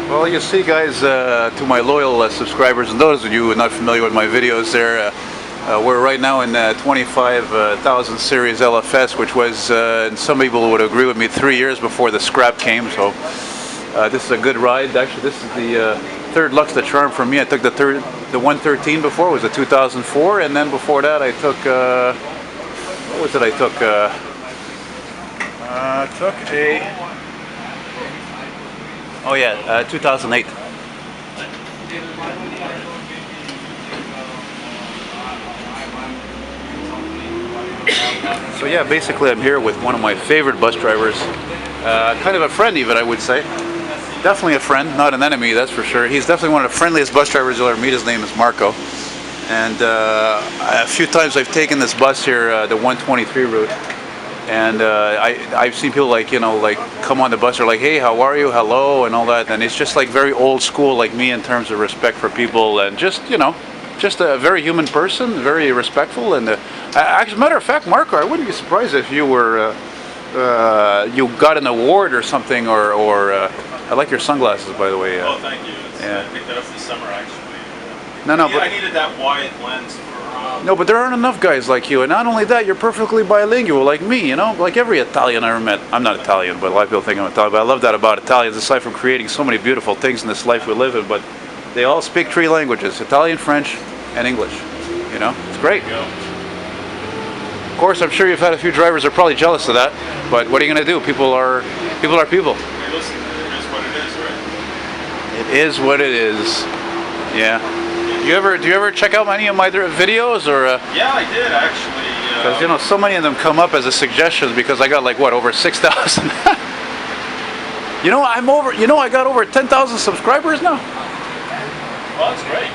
Well, you see, guys, to my loyal subscribers and those of you who are not familiar with my videos there, we're right now in 25,000 series LFS, which was, and some people would agree with me, 3 years before the scrap came. So this is a good ride. Actually, this is the third Lux de Charme for me. I took the 113 before, was a 2004, and then before that I took, what was it I took? Took a, oh yeah, 2008. So yeah, basically I'm here with one of my favorite bus drivers, kind of a friend even, I would say. Definitely a friend, not an enemy, that's for sure. He's definitely one of the friendliest bus drivers you'll ever meet. His name is Marco. And a few times I've taken this bus here, the 123 route. And I've seen people like, you know, like come on the bus, they're like, hey, how are you, hello, and all that. And it's just like very old school like me in terms of respect for people, and just, you know, just a very human person, very respectful. And actually, matter of fact, Marco, I wouldn't be surprised if you were, you got an award or something, or I like your sunglasses, by the way. Oh, thank you. Yeah. I picked that up this summer, actually. No, yeah, but I needed that wide lens for... No, but there aren't enough guys like you, and not only that, you're perfectly bilingual like me, you know, like every Italian I ever met. I'm not Italian, but a lot of people think I'm Italian, but I love that about Italians, aside from creating so many beautiful things in this life we live in, but they all speak 3 languages, Italian, French, and English, you know, it's great. Of course, I'm sure you've had a few drivers that are probably jealous of that, but what are you going to do? People are people. Hey, listen, it is what it is, right? It is what it is, yeah. Do you ever check out any of my videos, or? Yeah, I did actually. Because you know, so many of them come up as a suggestions because I got like what, over 6,000. You know, I'm over. You know, I got over 10,000 subscribers now. Well, that's great.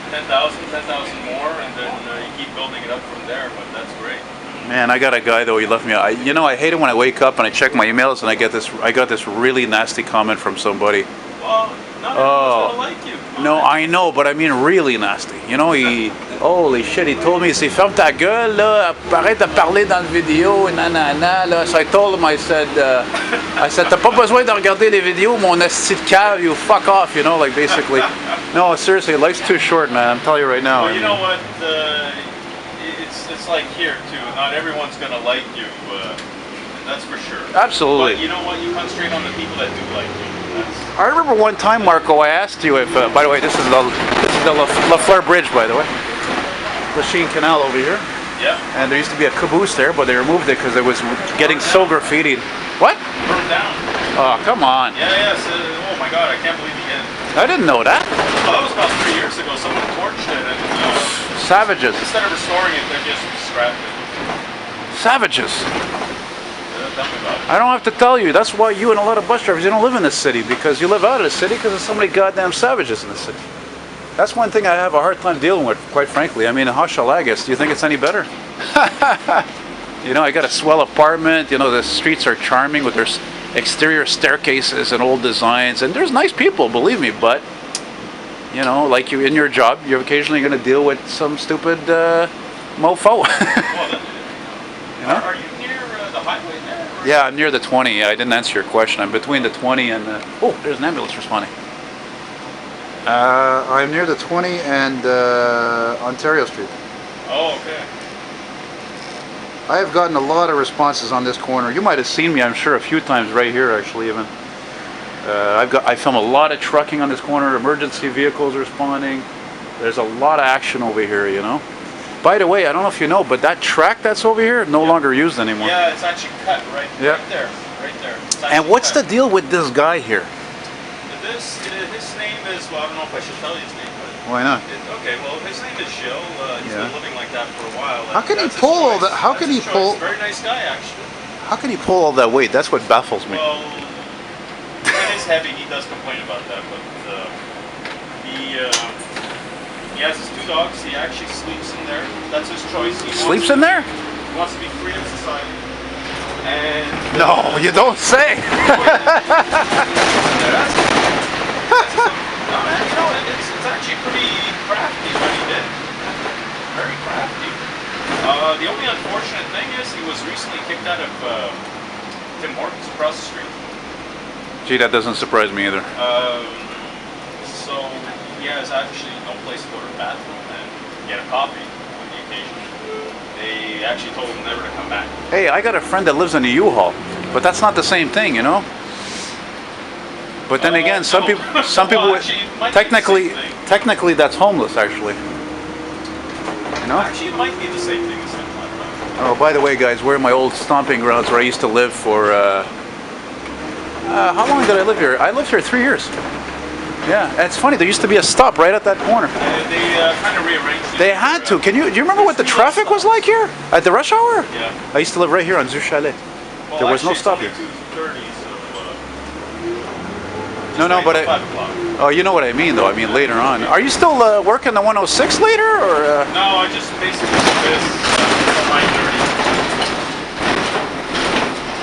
10,000 more, and then you keep building it up from there. But that's great. Man, I got a guy though. He left me. You know, I hate it when I wake up and I check my emails and I got this really nasty comment from somebody. Well, not everyone's gonna like you. No, I know, but I mean really nasty. You know, holy shit, he told me, c'est ferme ta gueule, là, arrête de parler dans le vidéo, nanana, là. So I told him, I said, t'as pas besoin de regarder les vidéos, mon esti de cave, you fuck off, you know, like basically. No, seriously, life's too short, man, I'm telling you right now. Well, you know what, it's like here, too. Not everyone's gonna like you, that's for sure. Absolutely. But you know what, you concentrate on the people that do like you. I remember one time, Marco, I asked you if, by the way, this is the La Fleur Bridge, by the way. Lachine Canal over here. Yeah. And there used to be a caboose there, but they removed it because it was getting so graffitied. What? Burned down. Oh, come on. Yeah, yes. Oh my God, I can't believe you did. I didn't know that. Well, that was about 3 years ago. Someone torched it and... Savages. Instead of restoring it, they just scrapped it. Savages. Tell me about it. I don't have to tell you. That's why you and a lot of bus drivers, you don't live in this city, because you live out of the city because there's so many goddamn savages in the city. That's one thing I have a hard time dealing with, quite frankly. I mean, Hochelagas, do you think it's any better? You know, I got a swell apartment. You know, the streets are charming with their exterior staircases and old designs, and there's nice people, believe me, but you know, like you in your job, you're occasionally going to deal with some stupid mofo. Well, you know? Are you near the highway there? Yeah, I'm near the 20. I didn't answer your question. I'm between the 20 and the... Oh, there's an ambulance responding. I'm near the 20 and Ontario Street. Oh, okay. I have gotten a lot of responses on this corner. You might have seen me, I'm sure, a few times right here, actually, even. I film a lot of trucking on this corner. Emergency vehicles responding. There's a lot of action over here, you know. By the way, I don't know if you know, but that track that's over here no longer used anymore. Yeah, it's actually cut right there. And what's the deal with this guy here? His name is, well, I don't know if I should tell you his name, but... Why not? Okay, well, his name is Gilles. He's been living like that for a while. How can he pull all that? How can he pull... Very nice guy, actually. How can he pull all that weight? That's what baffles me. Well, it is heavy. He does complain about that, but he has his 2 dogs. He actually sleeps in there. That's his choice. He sleeps in there? He wants to be free of society. And no, you don't say. No, man, you know, it's actually pretty crafty what he did. Very crafty. The only unfortunate thing is he was recently kicked out of Tim Hortons across the street. Gee, that doesn't surprise me either. So he has actually no place to go to the bathroom and get a coffee on the occasion. They actually told him never to come back. Hey, I got a friend that lives in a U-Haul, but that's not the same thing, you know. But then again, some no. people, Well, actually, it might be the technically, same thing. technically, that's homeless, actually. You know. Actually, it might be the same thing as him. I don't know. Oh, by the way, guys, we're in my old stomping grounds where I used to live for. How long did I live here? I lived here 3 years. Yeah, and it's funny. There used to be a stop right at that corner. They kind of rearranged it. They had to. Do you remember what the traffic was like here at the rush hour? Yeah. I used to live right here on Zur Chalet. Well, There was no actually, stop here. it's only 2:30, so. No, but 5 o'clock. oh, you know what I mean, though. I mean later on. Are you still working the 106 later, or? No, I just basically do this until 9:30.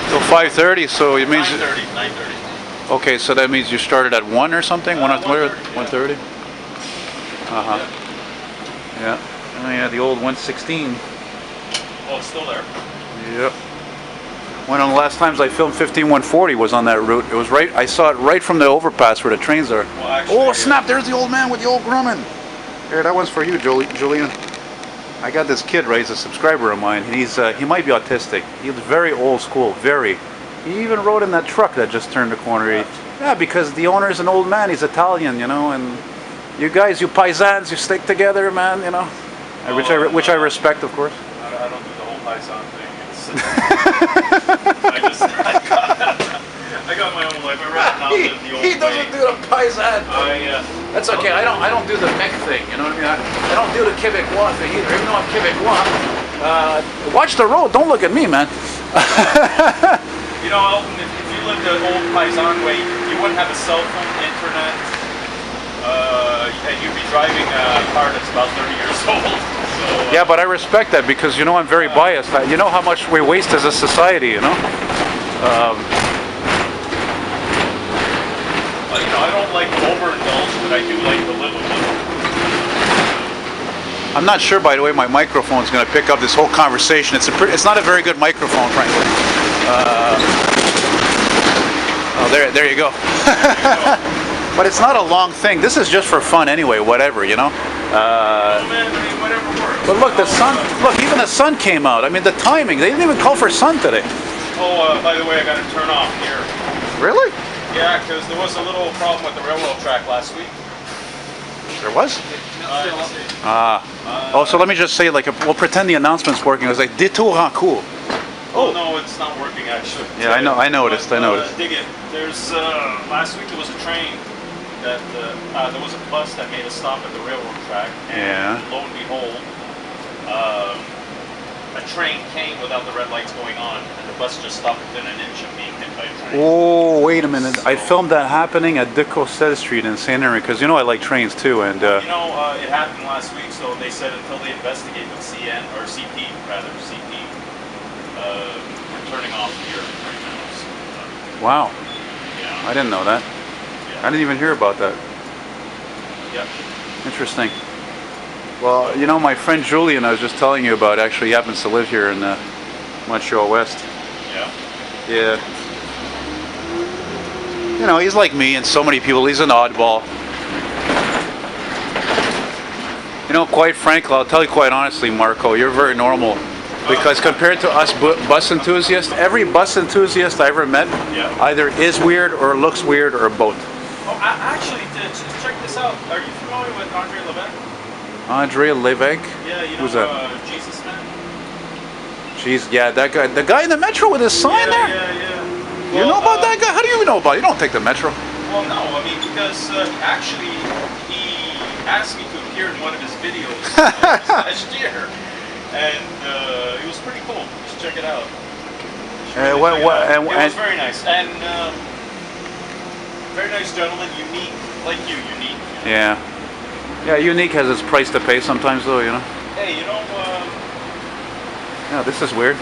Till 5:30, so it means. 9:30. Okay, so that means you started at 1 or something? 1:30? Uh-huh. Yeah. Oh, yeah, the old 116. Oh, it's still there. Yep. One of the last times I filmed 15140 was on that route. It was right, I saw it right from the overpass where the trains are. Well, actually, Oh, snap, there's the old man with the old Grumman. Here, that one's for you, Julian. I got this kid, right? He's a subscriber of mine. And he might be autistic. He's very old school, very. He even rode in that truck that just turned the corner. Yeah, because the owner's an old man. He's Italian, you know, and you guys, you paisans, you stick together, man, you know. Which I respect, of course. I don't do the whole paisan thing. It's, I got my own life. I rather not live the old He doesn't do the paisan. That's okay. I don't do the mech thing. You know what I mean? I don't do the Quebecois thing either. Even though I'm Quebecois. Watch the road. Don't look at me, man. You know, Elton, if you lived the old paisan way, you wouldn't have a cell phone, internet, and you'd be driving a car that's about 30 years old. So, yeah, but I respect that because you know I'm very biased. You know how much we waste as a society. You know. You know, I don't like to overindulge, but I do like to live a little. I'm not sure, by the way, my microphone's going to pick up this whole conversation. It's not a very good microphone, frankly. Oh, there you go. But it's not a long thing. This is just for fun anyway, whatever, you know. Man, I mean, whatever works. But look, the sun. Look, even the sun came out. I mean, the timing. They didn't even call for sun today. Oh, by the way, I got to turn off here. Really? Yeah, because there was a little problem with the railroad track last week. There was? Oh, so let me just say, like, we'll pretend the announcement's working. It was like détour en cours. Oh no, it's not working actually. Yeah, I know. I noticed. I noticed. Dig it. There's last week there was a train that there was a bus that made a stop at the railroad track, and lo and behold, a train came without the red lights going on, and the bus just stopped within an inch of being hit by a train. Oh, wait a minute! I filmed that happening at De Cossette Street in Saint Henry because you know I like trains too, and you know it happened last week, so they said until they investigate with CP, we're turning off here right now. So, wow, yeah. I didn't know that. Yeah. I didn't even hear about that. Yep. Interesting. Well, you know, my friend Julian, I was just telling you about, actually happens to live here in Montreal West. Yeah. Yeah. You know, he's like me and so many people. He's an oddball. You know, quite frankly, I'll tell you quite honestly, Marco, you're very normal. Because compared to us bus enthusiasts, every bus enthusiast I ever met either is weird or looks weird or both. Oh, actually, check this out. Are you familiar with Andre Levesque? Andre Levesque? Yeah, you know, who's that? Jesus Man? Jeez, yeah, that guy. The guy in the metro with his sign there? Yeah. You know about that guy? How do you know about it? You don't take the metro. Well, no, I mean, because actually, he asked me to appear in one of his videos last year. And it was pretty cool. Just check it out. It was very nice. And very nice gentleman, unique, like you, unique. Yeah. Yeah, unique has its price to pay sometimes though, you know. Hey, you know, yeah, this is weird.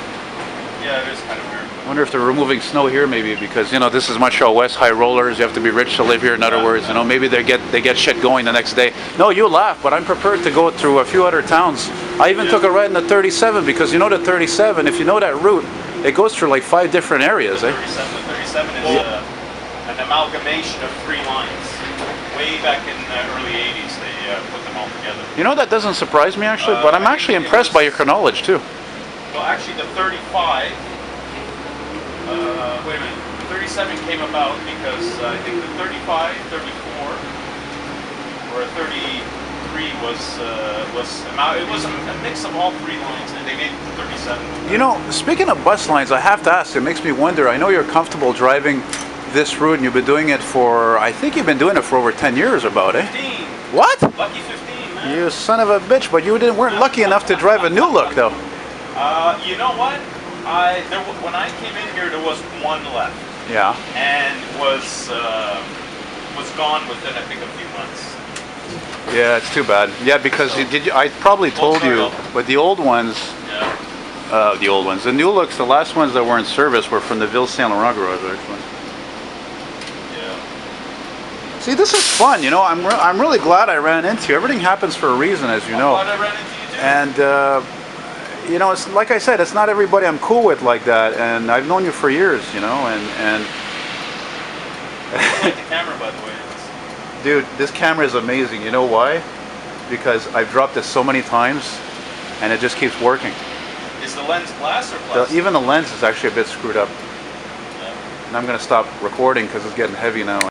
yeah, it is kind of weird. I wonder if they're removing snow here maybe because, you know, this is Montreal West, high rollers, you have to be rich to live here, in other words, you know, maybe they get shit going the next day. No, you laugh, but I'm prepared to go through a few other towns. I even took a ride in the 37 because, you know, the 37, if you know that route, it goes through like 5 different areas, eh? 37 is an amalgamation of 3 lines. Way back in the early 80s, they put them all together. You know, that doesn't surprise me actually, but I'm actually impressed by your chronology too. Well, actually, the 35. Wait a minute. The 37 came about because I think the 35, 34, or 33 was it was a mix of all 3 lines, and they made it to 37. You know, speaking of bus lines, I have to ask. It makes me wonder. I know you're comfortable driving this route, and you've been doing it for. I think you've been doing it for over 10 years, about, eh? 15. What? Lucky 15, man. You son of a bitch! But you weren't lucky enough to drive a new look, though. You know what? When I came in here, there was 1 left. Yeah. And was gone within, I think, a few months. Yeah, it's too bad. Yeah, because I probably told you, but the old ones, Yeah. the old ones, the new looks, the last ones that were in service were from the Ville Saint Laurent garage, actually. Yeah. See, this is fun. You know, I'm really glad I ran into you. Everything happens for a reason, as you know. I'm glad I ran into you too. And you know, it's like I said, it's not everybody I'm cool with like that. And I've known you for years, you know, and. I like the camera, by the way. Dude, this camera is amazing. You know why? Because I've dropped this so many times, and it just keeps working. Is the lens glass or plastic? Even the lens is actually a bit screwed up. Yeah. And I'm going to stop recording because it's getting heavy now.